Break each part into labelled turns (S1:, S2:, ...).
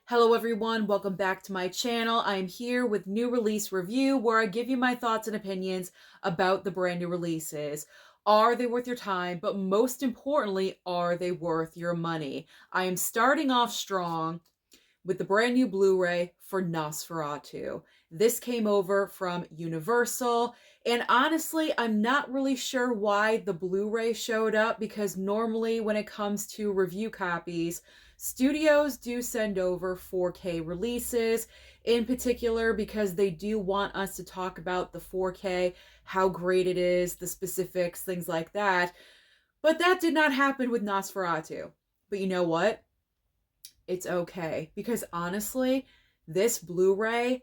S1: Hello everyone, welcome back to my channel. I am here with new release review where I give you my thoughts and opinions about the brand new releases. Are they worth your time? But most importantly, are they worth your money? I am starting off strong with the brand new Blu-ray for Nosferatu. This came over from Universal, and honestly, I'm not really sure why the Blu-ray showed up because normally when it comes to review copies, studios do send over 4K releases, in particular because they do want us to talk about the 4K, how great it is, the specifics, things like that. But that did not happen with Nosferatu. But you know what? It's okay because honestly, this Blu-ray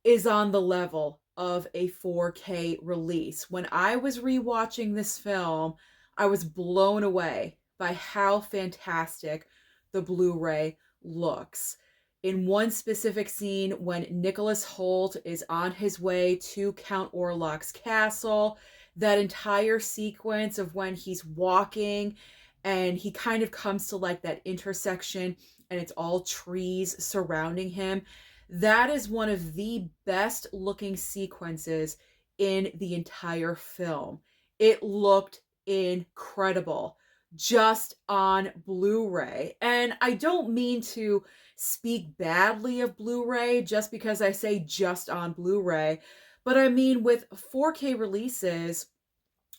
S1: is on the level of a 4K release. When I was rewatching this film, I was blown away by how fantastic the Blu-ray looks. In one specific scene, when Nicholas Hoult is on his way to Count Orlok's castle, that entire sequence of when he's walking and he kind of comes to like that intersection and it's all trees surrounding him. That is one of the best looking sequences in the entire film. It looked incredible just on Blu-ray. And I don't mean to speak badly of Blu-ray just because I say just on Blu-ray, but I mean with 4K releases,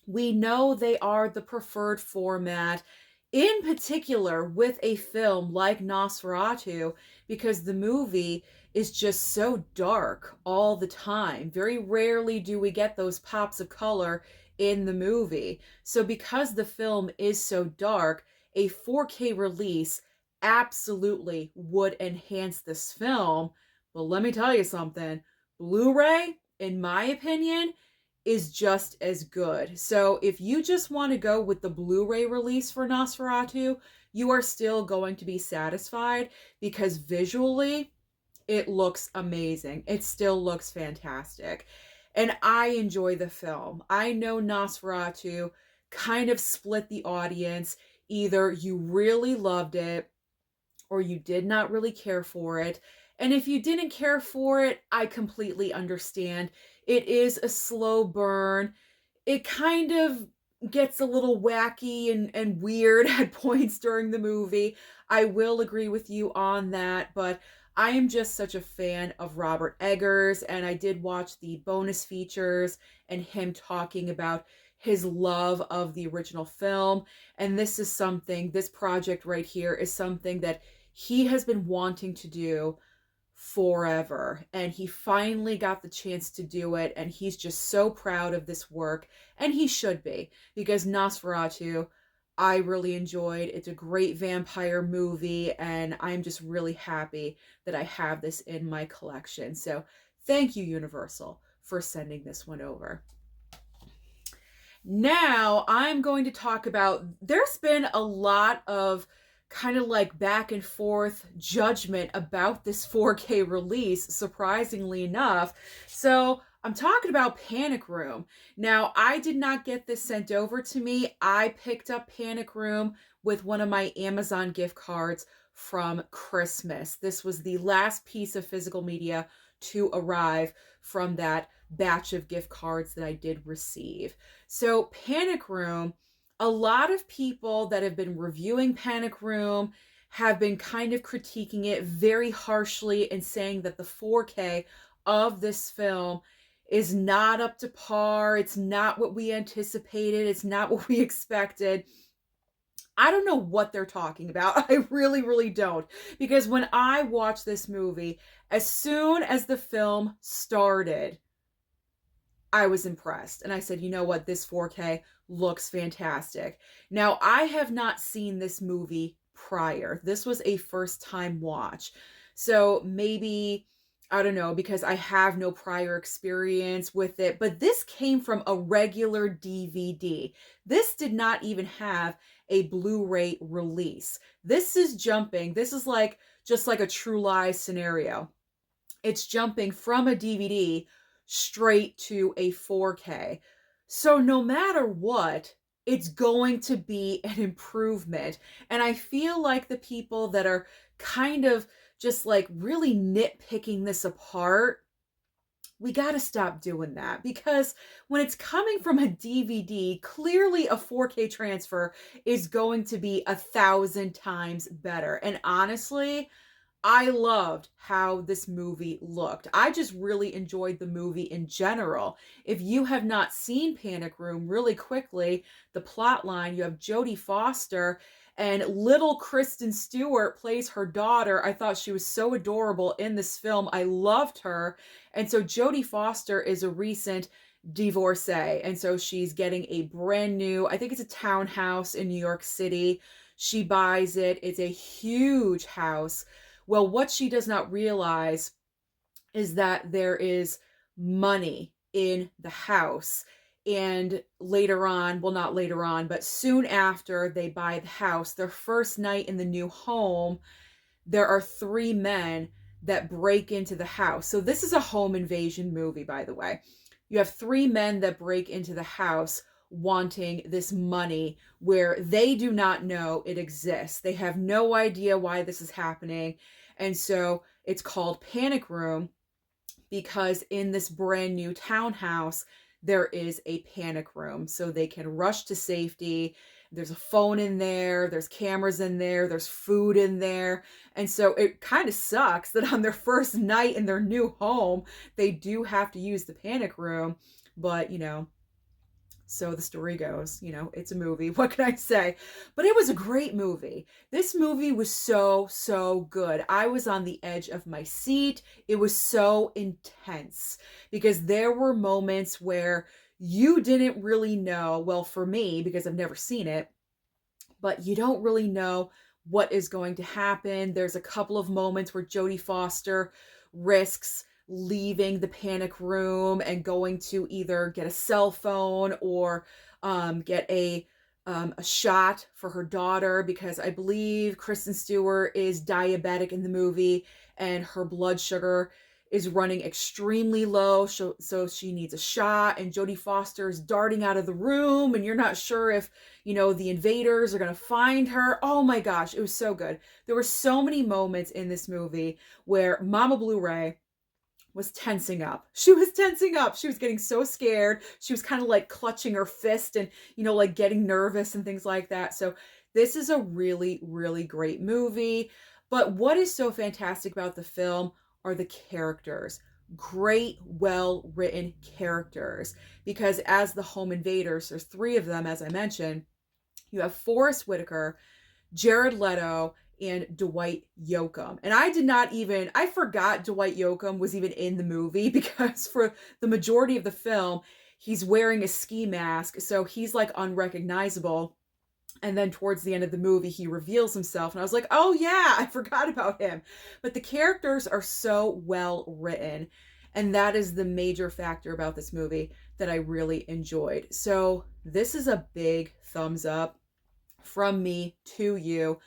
S1: we know they are the preferred format, in particular with a film like Nosferatu, because the movie is just so dark all the time. Very rarely do we get those pops of color in the movie. So because the film is so dark, a 4K release absolutely would enhance this film. But let me tell you something, Blu-ray, in my opinion, is just as good. So if you just want to go with the Blu-ray release for Nosferatu, you are still going to be satisfied because visually it looks amazing. It still looks fantastic. And I enjoy the film. I know Nosferatu kind of split the audience. Either you really loved it or you did not really care for it. And if you didn't care for it, I completely understand. It is a slow burn. It kind of gets a little wacky and weird at points during the movie. I will agree with you on that, but I am just such a fan of Robert Eggers, and I did watch the bonus features and him talking about his love of the original film. And this project right here is something that he has been wanting to do forever, and he finally got the chance to do it, and he's just so proud of this work, and he should be, because Nosferatu I really enjoyed. It's a great vampire movie, and I'm just really happy that I have this in my collection. So thank you, Universal, for sending this one over. Now I'm going to talk about, there's been a lot of kind of like back and forth judgment about this 4K release, surprisingly enough. So I'm talking about Panic Room. Now, I did not get this sent over to me. I picked up Panic Room with one of my Amazon gift cards from Christmas. This was the last piece of physical media to arrive from that batch of gift cards that I did receive. So Panic Room, a lot of people that have been reviewing Panic Room have been kind of critiquing it very harshly and saying that the 4K of this film is not up to par. It's not what we anticipated. It's not what we expected. I don't know what they're talking about. I really, really don't. Because when I watched this movie, as soon as the film started, I was impressed. And I said, you know what? This 4K looks fantastic. Now, I have not seen this movie prior. This was a first time watch. So maybe, I don't know, because I have no prior experience with it, but this came from a regular DVD. This did not even have a Blu-ray release. This is jumping. This is like, just like a True Lies scenario. It's jumping from a DVD straight to a 4K. So no matter what, it's going to be an improvement. And I feel like the people that are kind of just like really nitpicking this apart, we got to stop doing that, because when it's coming from a DVD, clearly a 4K transfer is going to be 1,000 times better. And honestly, I loved how this movie looked. I just really enjoyed the movie in general. If you have not seen Panic Room, really quickly, the plot line, you have Jodie Foster and little Kristen Stewart plays her daughter. I thought she was so adorable in this film. I loved her. And so Jodie Foster is a recent divorcee. And so she's getting a brand new, I think it's a townhouse in New York City. She buys it. It's a huge house. Well, what she does not realize is that there is money in the house. And later on, well, not later on, but soon after they buy the house, their first night in the new home, there are three men that break into the house. So this is a home invasion movie, by the way. You have three men that break into the house wanting this money where they do not know it exists. They have no idea why this is happening. And so it's called Panic Room because in this brand new townhouse, there is a panic room so they can rush to safety. There's a phone in there, there's cameras in there, there's food in there. And so it kind of sucks that on their first night in their new home, they do have to use the panic room. But, so the story goes, it's a movie. What can I say? But it was a great movie. This movie was so, so good. I was on the edge of my seat. It was so intense because there were moments where you didn't really know, well, for me, because I've never seen it, but you don't really know what is going to happen. There's a couple of moments where Jodie Foster risks leaving the panic room and going to either get a cell phone or get a shot for her daughter, because I believe Kristen Stewart is diabetic in the movie and her blood sugar is running extremely low, so she needs a shot, and Jodie Foster is darting out of the room, and you're not sure if, the invaders are going to find her. Oh my gosh, it was so good. There were so many moments in this movie where Mama Blu-ray was tensing up. She was tensing up. She was getting so scared. She was kind of like clutching her fist and, like getting nervous and things like that. So this is a really, really great movie. But what is so fantastic about the film are the characters. Great, well-written characters. Because as the home invaders, there's three of them, as I mentioned. You have Forrest Whitaker, Jared Leto, and Dwight Yoakam. And I forgot Dwight Yoakam was even in the movie because for the majority of the film, he's wearing a ski mask, so he's like unrecognizable. And then towards the end of the movie, he reveals himself. And I was like, oh yeah, I forgot about him. But the characters are so well written. And that is the major factor about this movie that I really enjoyed. So this is a big thumbs up from me to you.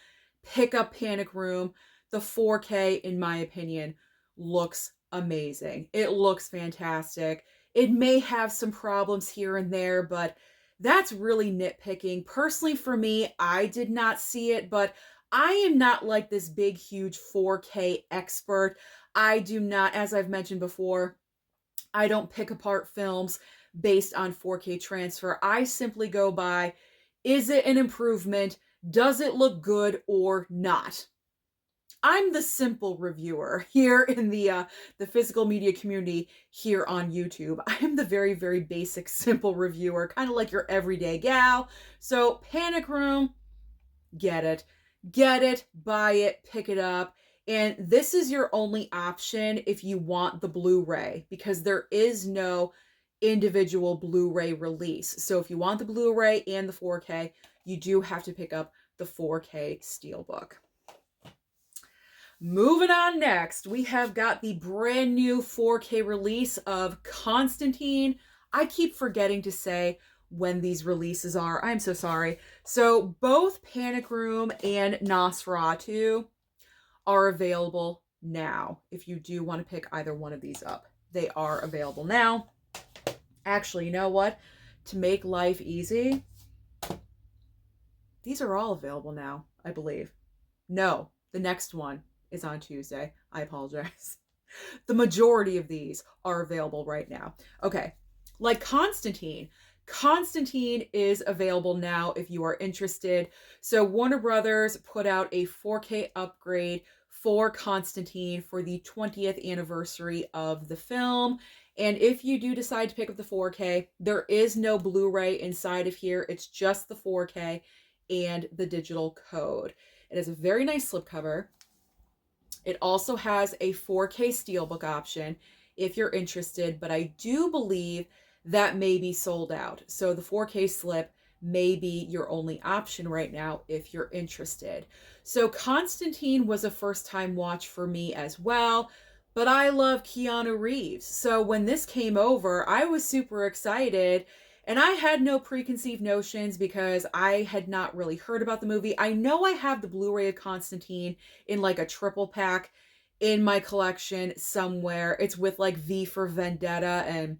S1: Pick up Panic Room. The 4K, in my opinion, looks amazing. It looks fantastic. It may have some problems here and there, but that's really nitpicking. Personally, for me, I did not see it, but I am not like this big, huge 4K expert. I do not, as I've mentioned before, I don't pick apart films based on 4K transfer. I simply go by, is it an improvement? Does it look good or not? I'm the simple reviewer here in the physical media community here on YouTube. I am the very, very basic, simple reviewer, kind of like your everyday gal. So Panic Room, get it. Get it, buy it, pick it up. And this is your only option if you want the Blu-ray, because there is no individual Blu-ray release. So if you want the Blu-ray and the 4K, you do have to pick up the 4K Steelbook. Moving on next, we have got the brand new 4K release of Constantine. I keep forgetting to say when these releases are. I'm so sorry. So both Panic Room and Nosferatu are available now. If you do want to pick either one of these up, they are available now. Actually, you know what? To make life easy, these are all available now, I believe. No, the next one is on Tuesday. I apologize. The majority of these are available right now. Okay, like Constantine. Constantine is available now if you are interested. So Warner Brothers put out a 4K upgrade for Constantine for the 20th anniversary of the film. And if you do decide to pick up the 4K, there is no Blu-ray inside of here. It's just the 4K and the digital code. It has a very nice slipcover. It also has a 4K steelbook option if you're interested, but I do believe that may be sold out. So the 4K slip may be your only option right now if you're interested. So Constantine was a first-time watch for me as well, but I love Keanu Reeves. So when this came over, I was super excited. And I had no preconceived notions because I had not really heard about the movie. I know I have the Blu-ray of Constantine in like a triple pack in my collection somewhere. It's with like V for Vendetta and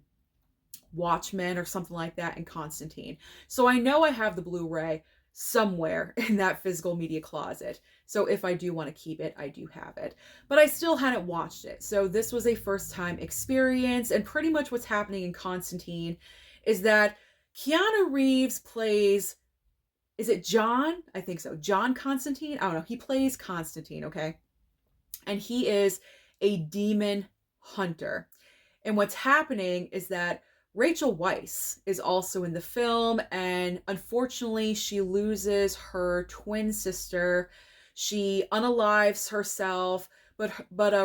S1: Watchmen or something like that and Constantine. So I know I have the Blu-ray somewhere in that physical media closet. So if I do want to keep it, I do have it. But I still hadn't watched it. So this was a first-time experience, and pretty much what's happening in Constantine is that Keanu Reeves plays, is it John? I think so. John Constantine? I don't know. He plays Constantine, okay? And he is a demon hunter. And what's happening is that Rachel Weisz is also in the film, and unfortunately she loses her twin sister. She unalives herself, but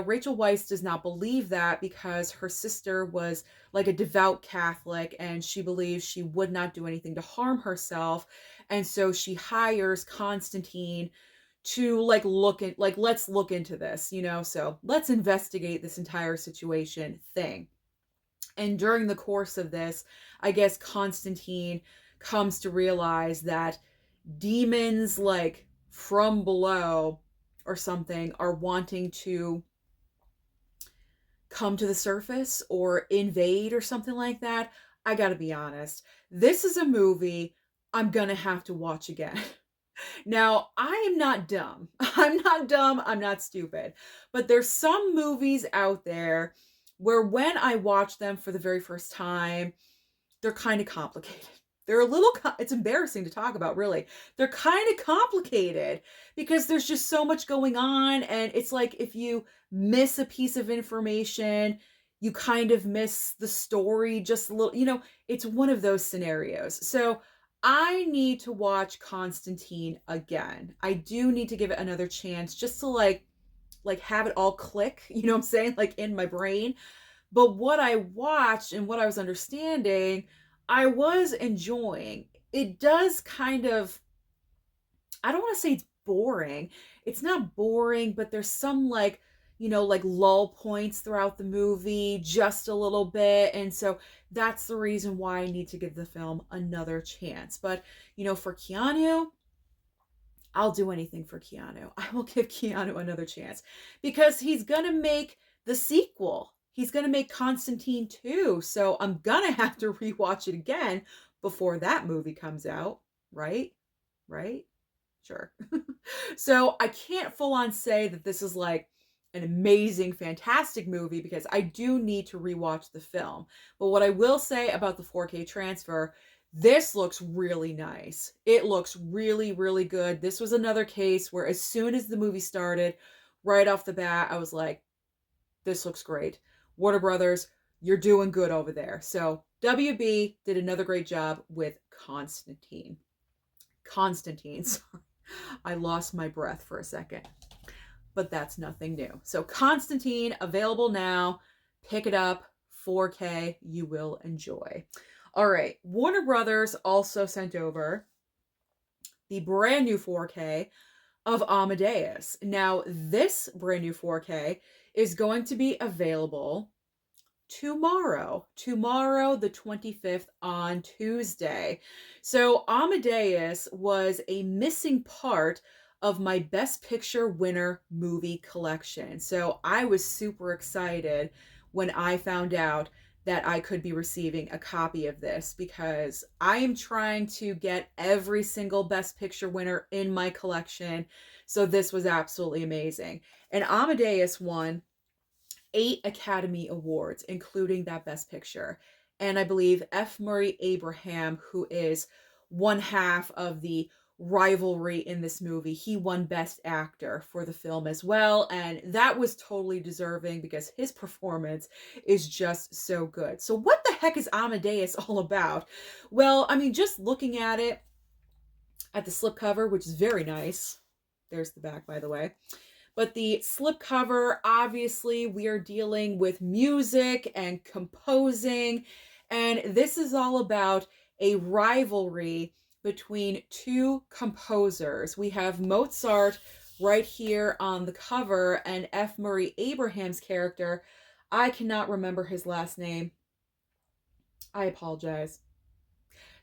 S1: Rachel Weisz does not believe that because her sister was like a devout Catholic and she believes she would not do anything to harm herself. And so she hires Constantine to like let's look into this, you know, so let's investigate this entire situation thing. And during the course of this, I guess Constantine comes to realize that demons like from below or something are wanting to come to the surface or invade or something like that. I gotta be honest, this is a movie I'm gonna have to watch again. Now, I am not dumb. I'm not dumb. I'm not stupid. But there's some movies out there where when I watch them for the very first time, they're kind of complicated. They're a little, it's embarrassing to talk about, really. They're kind of complicated because there's just so much going on. And it's like if you miss a piece of information, you kind of miss the story just a little, you know, it's one of those scenarios. So I need to watch Constantine again. I do need to give it another chance just to like have it all click, you know what I'm saying? Like in my brain. But what I watched and what I was understanding, I was enjoying. It does kind of, I don't want to say it's boring. It's not boring, but there's some like, you know, like lull points throughout the movie, just a little bit. And so that's the reason why I need to give the film another chance. But, you know, for Keanu, I'll do anything for Keanu. I will give Keanu another chance because he's going to make the sequel. He's going to make Constantine 2. So I'm going to have to rewatch it again before that movie comes out. Right? Right? Sure. So I can't full on say that this is like an amazing, fantastic movie because I do need to rewatch the film. But what I will say about the 4K transfer, this looks really nice. It looks really, really good. This was another case where as soon as the movie started, right off the bat, I was like, this looks great. Warner Brothers, you're doing good over there. So WB did another great job with Constantine. Constantine, sorry. I lost my breath for a second. But that's nothing new. So Constantine, available now. Pick it up. 4K. You will enjoy. All right. Warner Brothers also sent over the brand new 4K of Amadeus. Now, this brand new 4K is going to be available tomorrow, the 25th on Tuesday. So Amadeus was a missing part of my Best Picture winner movie collection. So I was super excited when I found out that I could be receiving a copy of this, because I am trying to get every single Best Picture winner in my collection. So this was absolutely amazing. And Amadeus won 8 Academy Awards, including that Best Picture. And I believe F. Murray Abraham, who is one half of the rivalry in this movie, he won Best Actor for the film as well. And that was totally deserving because his performance is just so good. So, what the heck is Amadeus all about? Well, I mean, just looking at it, at the slipcover, which is very nice. There's the back, by the way. But the slipcover, obviously, we are dealing with music and composing. And this is all about a rivalry between two composers. We have Mozart right here on the cover, and F. Murray Abraham's character. I cannot remember his last name. I apologize.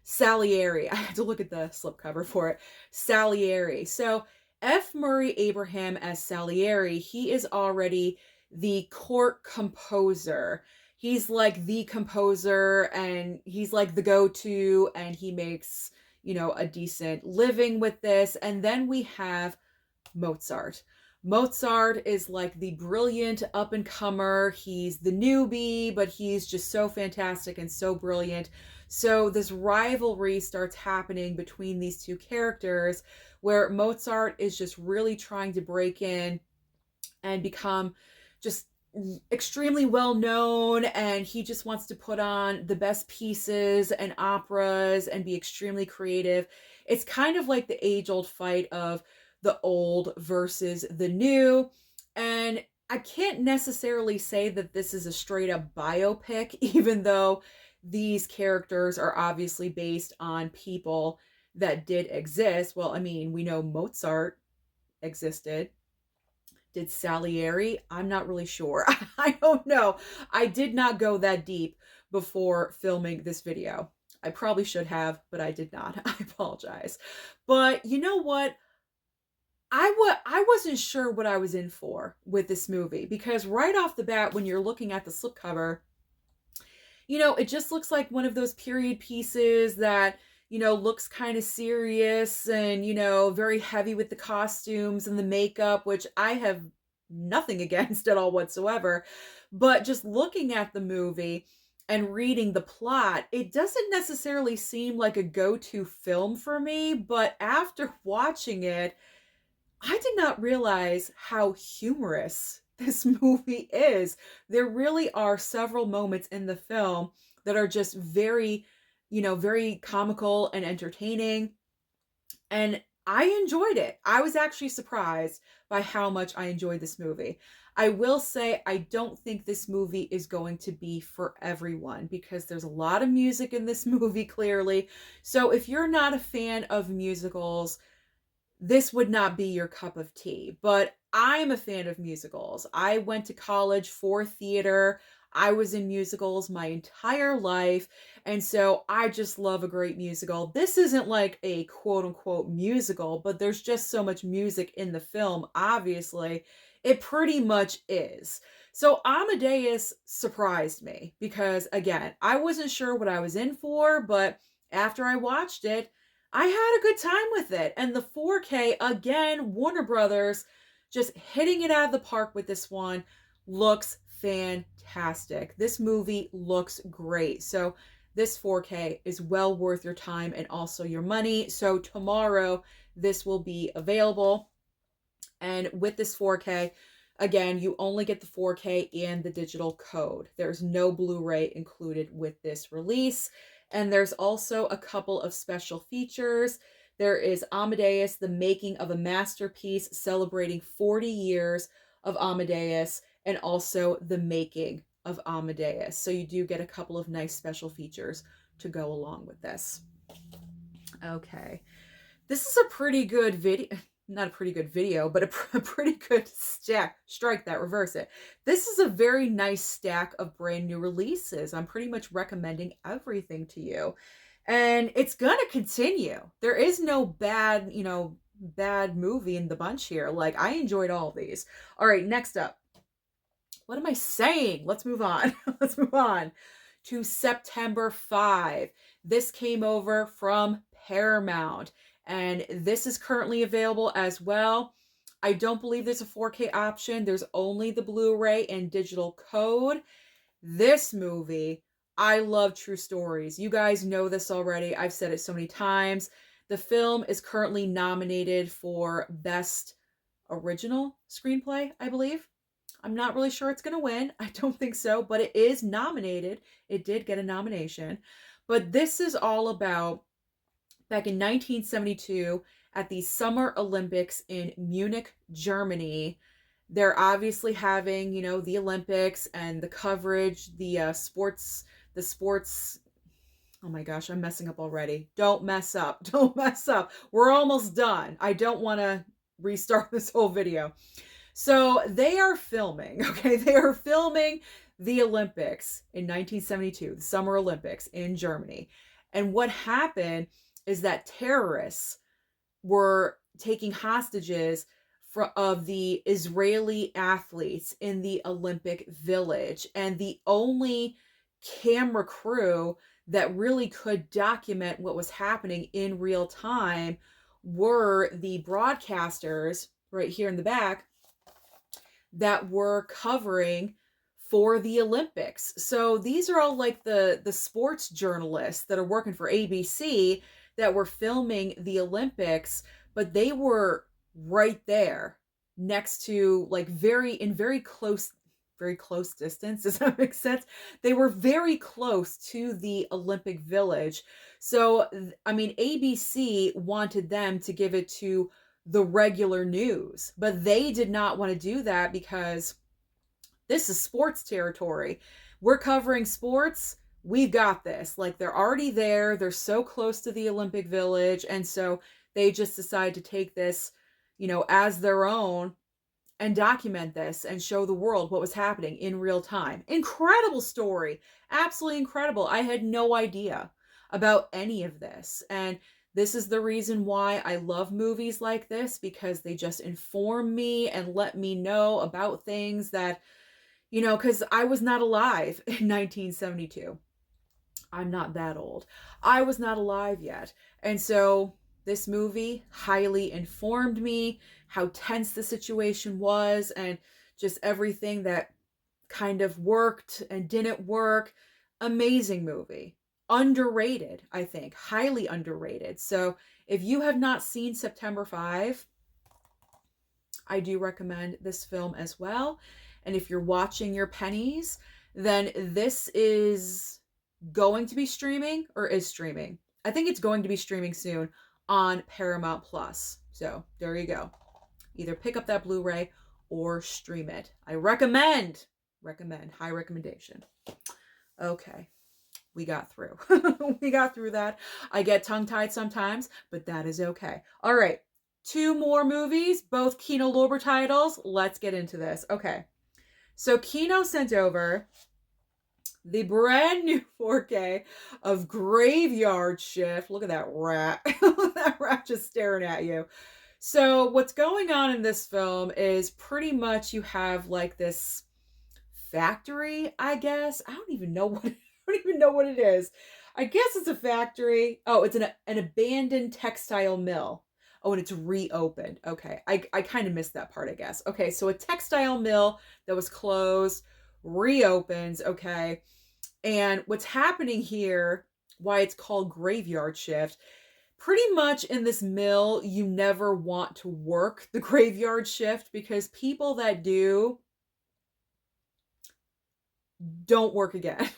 S1: Salieri. I had to look at the slipcover for it. Salieri. So F. Murray Abraham as Salieri, he is already the court composer. He's like the composer, and he's like the go-to, and he makes, a decent living with this. And then we have Mozart. Mozart is like the brilliant up-and-comer. He's the newbie, but he's just so fantastic and so brilliant. So this rivalry starts happening between these two characters, where Mozart is just really trying to break in and become just extremely well known, and he just wants to put on the best pieces and operas and be extremely creative. It's kind of like the age-old fight of the old versus the new. And I can't necessarily say that this is a straight up biopic, even though these characters are obviously based on people that did exist. Well, I mean, we know Mozart existed. Did Salieri? I'm not really sure. I don't know. I did not go that deep before filming this video. I probably should have, but I did not. I apologize. But you know what? I wasn't sure what I was in for with this movie, because right off the bat, when you're looking at the slipcover, it just looks like one of those period pieces that, looks kind of serious and, very heavy with the costumes and the makeup, which I have nothing against at all whatsoever. But just looking at the movie and reading the plot, it doesn't necessarily seem like a go-to film for me. But after watching it, I did not realize how humorous this movie is. There really are several moments in the film that are just very, very comical and entertaining. And I enjoyed it. I was actually surprised by how much I enjoyed this movie. I will say I don't think this movie is going to be for everyone, because there's a lot of music in this movie, clearly. So if you're not a fan of musicals, this would not be your cup of tea. But I'm a fan of musicals. I went to college for theater. I was in musicals my entire life. And so I just love a great musical. This isn't like a quote unquote musical, but there's just so much music in the film, obviously. It pretty much is. So Amadeus surprised me because, again, I wasn't sure what I was in for, but after I watched it, I had a good time with it. And the 4K, again, Warner Brothers just hitting it out of the park with this one, looks fantastic. This movie looks great. So this 4K is well worth your time and also your money. So tomorrow, this will be available. And with this 4K, again, you only get the 4K and the digital code. There's no Blu-ray included with this release. And there's also a couple of special features. There is Amadeus, the making of a masterpiece, celebrating 40 years of Amadeus, and also the making of Amadeus. So you do get a couple of nice special features to go along with this. Okay. This is a pretty good video. Not a pretty good video, but a pretty good stack. Strike that, reverse it. This is a very nice stack of brand new releases. I'm pretty much recommending everything to you. And it's gonna continue. There is no bad, bad movie in the bunch here. Like, I enjoyed all of these. All right, next up. What am I saying? Let's move on. Let's move on to September 5. This came over from Paramount, and this is currently available as well. I don't believe there's a 4K option. There's only the Blu-ray and digital code. This movie, I love true stories. You guys know this already. I've said it so many times. The film is currently nominated for Best Original Screenplay, I believe. I'm not really sure it's going to win. I don't think so, but it is nominated. It did get a nomination. But this is all about back in 1972 at the Summer Olympics in Munich, Germany. They're obviously having, the Olympics and the coverage, the sports. Oh my gosh, I'm messing up already. Don't mess up. Don't mess up. We're almost done. I don't want to restart this whole video. So they are filming, okay? They are filming the Olympics in 1972, the Summer Olympics in Germany. And what happened is that terrorists were taking hostages of the Israeli athletes in the Olympic Village. And the only camera crew that really could document what was happening in real time were the broadcasters right here in the back that were covering for the Olympics. So these are all like the sports journalists that are working for ABC that were filming the Olympics, but they were right there next to, like, very close distance. Does that make sense? They were very close to the Olympic Village. So, I mean, ABC wanted them to give it to the regular news, but they did not want to do that because this is sports territory. We're covering sports. We've got this. Like, they're already there. They're so close to the Olympic Village. And so they just decide to take this, as their own and document this and show the world what was happening in real time. Incredible story. Absolutely incredible. I had no idea about any of this. And this is the reason why I love movies like this, because they just inform me and let me know about things that, because I was not alive in 1972. I'm not that old. I was not alive yet. And so this movie highly informed me how tense the situation was and just everything that kind of worked and didn't work. Amazing movie. Underrated, I think. Highly underrated. So if you have not seen September 5, I do recommend this film as well. And if you're watching your pennies, then this is going to be streaming, or is streaming. I think it's going to be streaming soon on Paramount Plus. So there you go. Either pick up that Blu-ray or stream it. I recommend. High recommendation. Okay. We got through. We got through that. I get tongue-tied sometimes, but that is okay. All right. 2 more movies, both Kino Lorber titles. Let's get into this. Okay. So Kino sent over the brand new 4K of Graveyard Shift. Look at that rat. That rat just staring at you. So what's going on in this film is pretty much you have like this factory, I guess. I don't even know what it is. I guess it's a factory. Oh, it's an abandoned textile mill. Oh, and it's reopened. Okay. I kind of missed that part, I guess. Okay, so a textile mill that was closed reopens. Okay. And what's happening here, why it's called Graveyard Shift, pretty much in this mill, you never want to work the graveyard shift because people that do don't work again.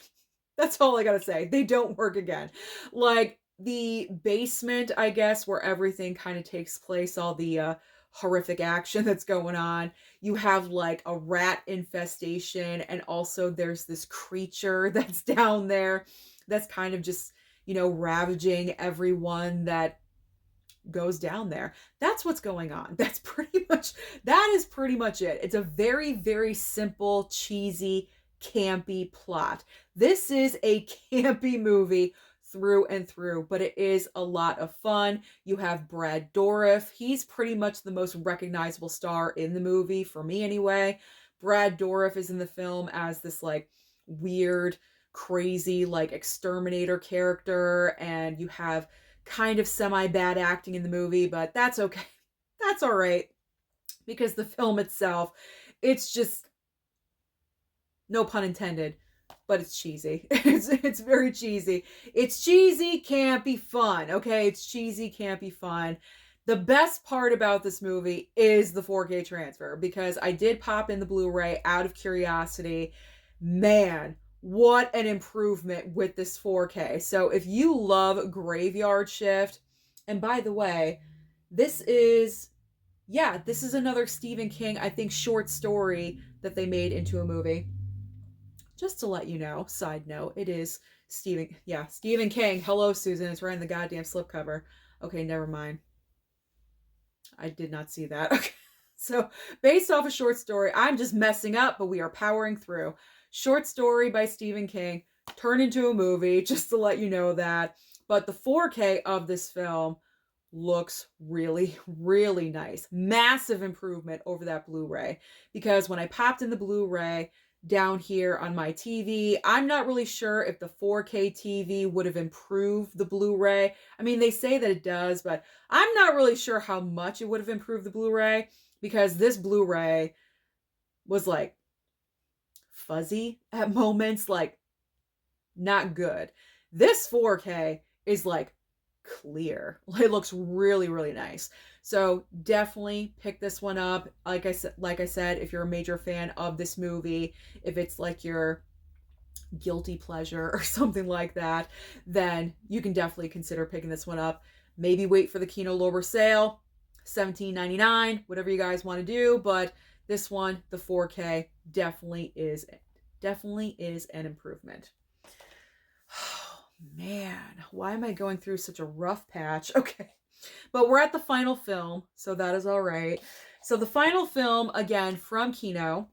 S1: That's all I gotta say. They don't work again. Like the basement, I guess, where everything kind of takes place, all the horrific action that's going on. You have like a rat infestation, and also there's this creature that's down there that's kind of just, ravaging everyone that goes down there. That's what's going on. That is pretty much it. It's a very, very simple, cheesy, campy plot. This is a campy movie through and through, but it is a lot of fun. You have Brad Dourif. He's pretty much the most recognizable star in the movie, for me anyway. Brad Dourif is in the film as this like weird crazy like exterminator character, and you have kind of semi-bad acting in the movie, but that's okay. That's all right, because the film itself, it's just, no pun intended, but it's cheesy. It's very cheesy. It's cheesy, campy, fun. Okay, it's cheesy, campy, fun. The best part about this movie is the 4K transfer, because I did pop in the Blu-ray out of curiosity. Man, what an improvement with this 4K. So if you love Graveyard Shift, and by the way, this is, yeah, this is another Stephen King, I think, short story that they made into a movie. Just to let you know, side note, it is Stephen King. Hello, Susan. It's right in the goddamn slipcover. Okay, never mind. I did not see that. Okay. So, based off a short story, I'm just messing up, but we are powering through. Short story by Stephen King, turned into a movie, just to let you know that. But the 4K of this film looks really, really nice. Massive improvement over that Blu-ray. Because when I popped in the Blu-ray down here on my TV, I'm not really sure if the 4K TV would have improved the Blu-ray. I mean, they say that it does, but I'm not really sure how much it would have improved the Blu-ray, because this Blu-ray was like fuzzy at moments, like not good. This 4K is like clear. It looks really, really nice. So definitely pick this one up. Like I said, if you're a major fan of this movie, if it's like your guilty pleasure or something like that, then you can definitely consider picking this one up. Maybe wait for the Kino Lorber sale, $17.99, whatever you guys want to do. But this one, the 4K, definitely is an improvement. Oh, man, why am I going through such a rough patch? Okay, but we're at the final film, so that is all right. So the final film, again, from Kino,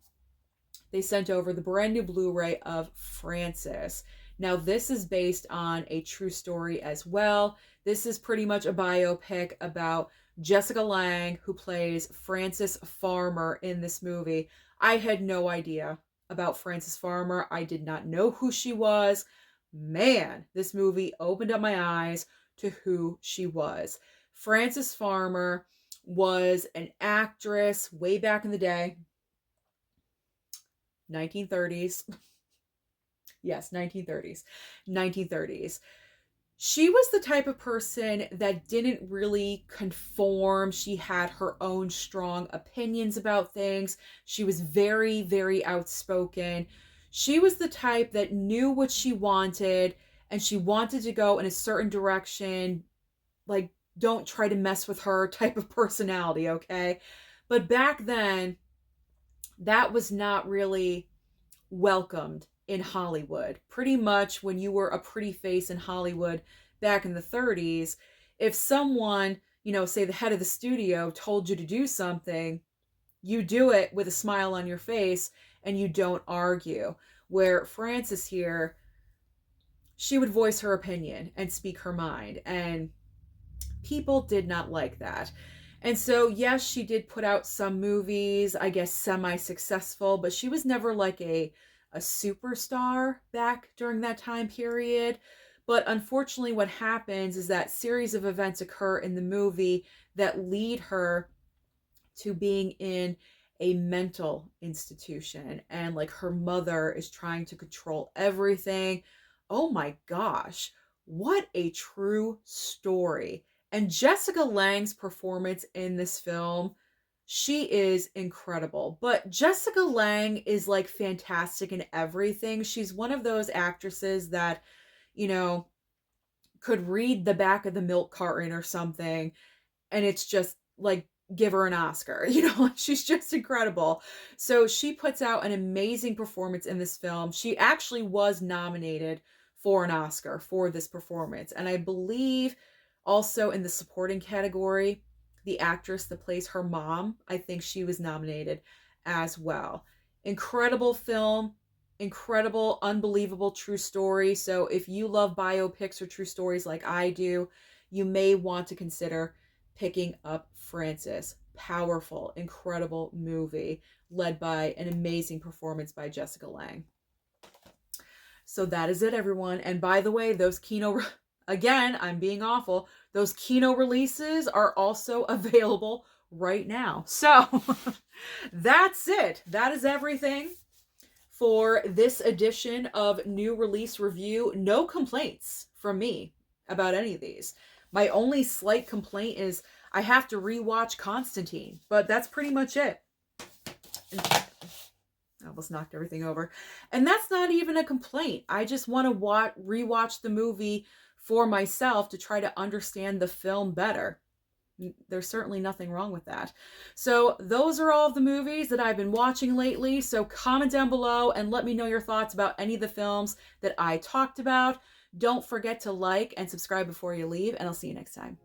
S1: they sent over the brand new Blu-ray of Frances. Now, this is based on a true story as well. This is pretty much a biopic about Jessica Lange, who plays Frances Farmer in this movie. I had no idea about Frances Farmer. I did not know who she was. Man, this movie opened up my eyes to who she was. Frances Farmer was an actress way back in the day, 1930s. Yes, 1930s. 1930s. She was the type of person that didn't really conform. She had her own strong opinions about things. She was very, very outspoken. She was the type that knew what she wanted, and she wanted to go in a certain direction. Like, don't try to mess with her type of personality, okay? But back then, that was not really welcomed in Hollywood. Pretty much when you were a pretty face in Hollywood back in the 30s, if someone, say the head of the studio told you to do something, you do it with a smile on your face and you don't argue. Where Frances here, she would voice her opinion and speak her mind, and people did not like that. And so, yes, she did put out some movies, I guess semi-successful, but she was never like a superstar back during that time period. But unfortunately, what happens is that series of events occur in the movie that lead her to being in a mental institution, and like her mother is trying to control everything. Oh my gosh, what a true story. And Jessica Lange's performance in this film, she is incredible. But Jessica Lange is like fantastic in everything. She's one of those actresses that, could read the back of the milk carton or something, and it's just like, give her an Oscar. She's just incredible. So she puts out an amazing performance in this film. She actually was nominated for an Oscar for this performance. And I believe also in the supporting category, the actress that plays her mom, I think she was nominated as well. Incredible film, incredible, unbelievable true story. So if you love biopics or true stories like I do, you may want to consider picking up Frances. Powerful, incredible movie led by an amazing performance by Jessica Lange. So that is it, everyone. And by the way, those Kino, again, I'm being awful. Those Kino releases are also available right now. So that's it. That is everything for this edition of New Release Review. No complaints from me about any of these. My only slight complaint is I have to rewatch Constantine, but that's pretty much it. I almost knocked everything over. And that's not even a complaint. I just want to rewatch the movie for myself to try to understand the film better. There's certainly nothing wrong with that. So those are all of the movies that I've been watching lately. So comment down below and let me know your thoughts about any of the films that I talked about. Don't forget to like and subscribe before you leave, and I'll see you next time.